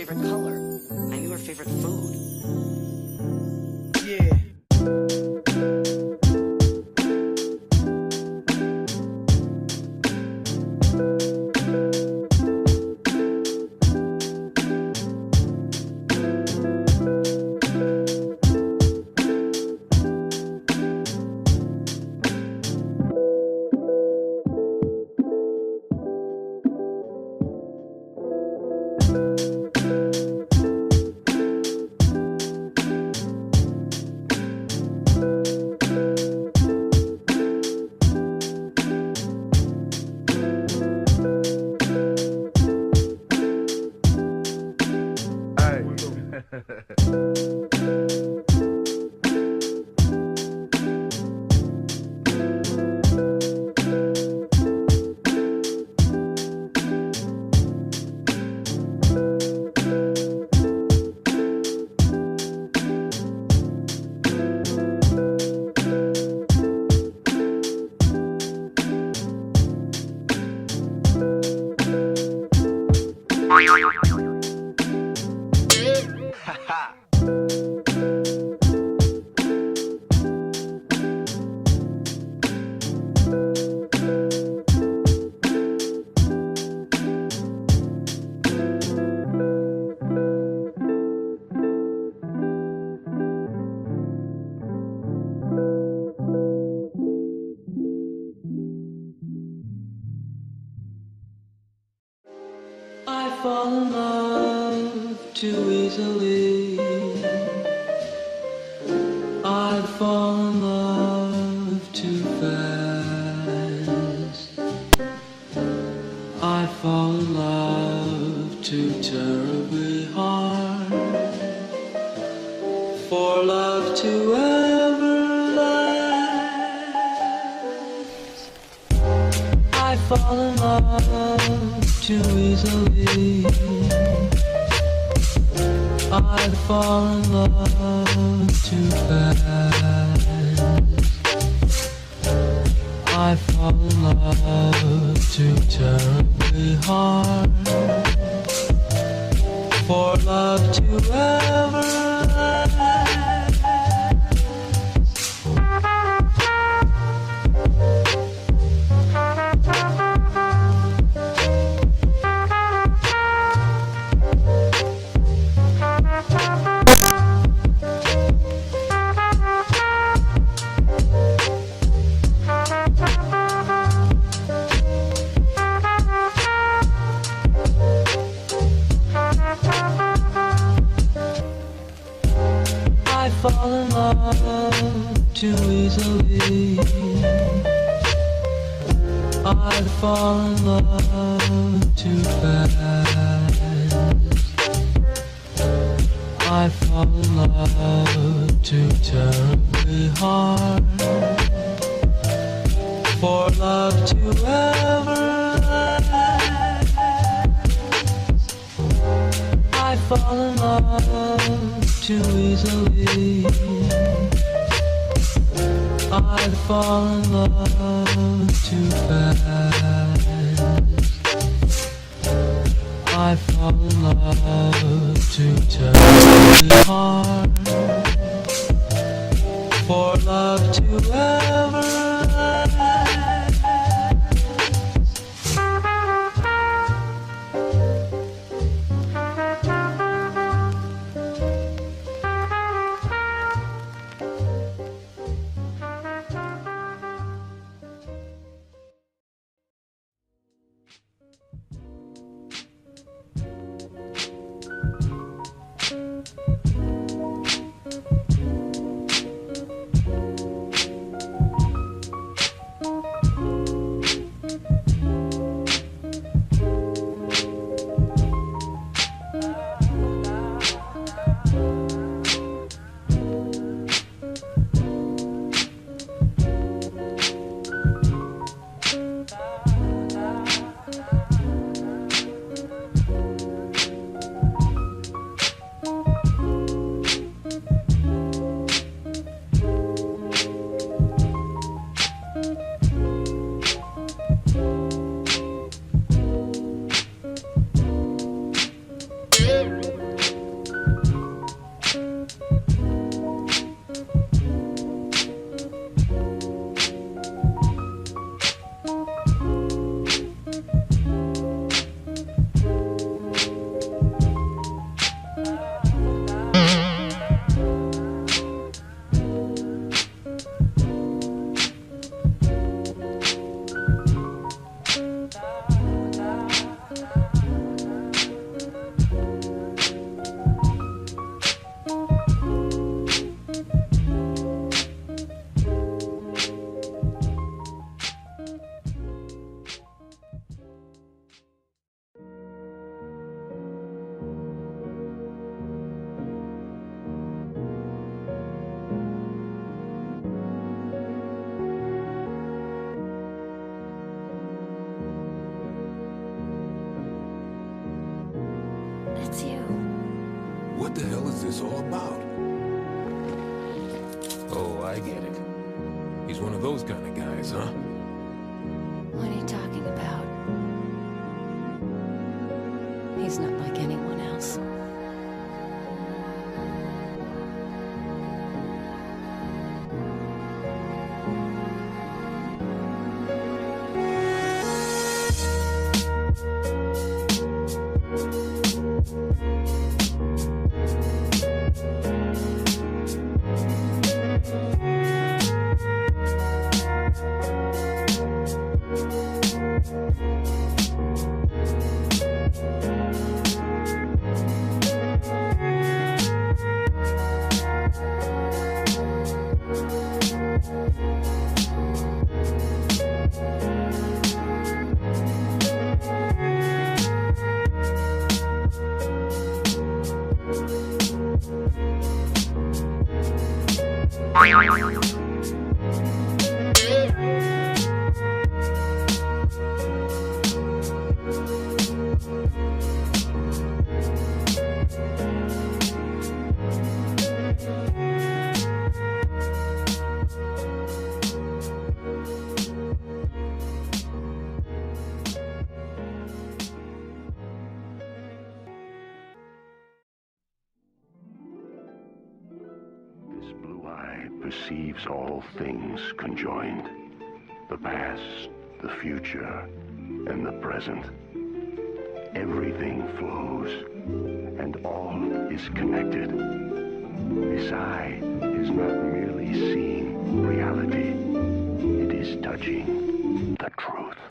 favorite color. I knew her favorite food. Yeah. I fall in love too easily. I fall in love too fast. I fall in love too terribly hard for love to ever last. I fall in love too easily. I fall in love too fast. I fall in love too terribly hard for love to ever last. I fall in love too easily. I fall in love too fast. I fall in love too terribly hard for love to ever last. I fall in love too easily. I fall in love too fast. I fall in love too terribly hard for love to ever last. the hell is this all about? Oh, I get it. He's one of those kind of guys, huh? What are you talking about? He's not like anyone else. This blue eye perceives all things conjoined. The past, the future, and the present. Everything flows, and all is connected. This eye is not merely seeing reality, it is touching the truth.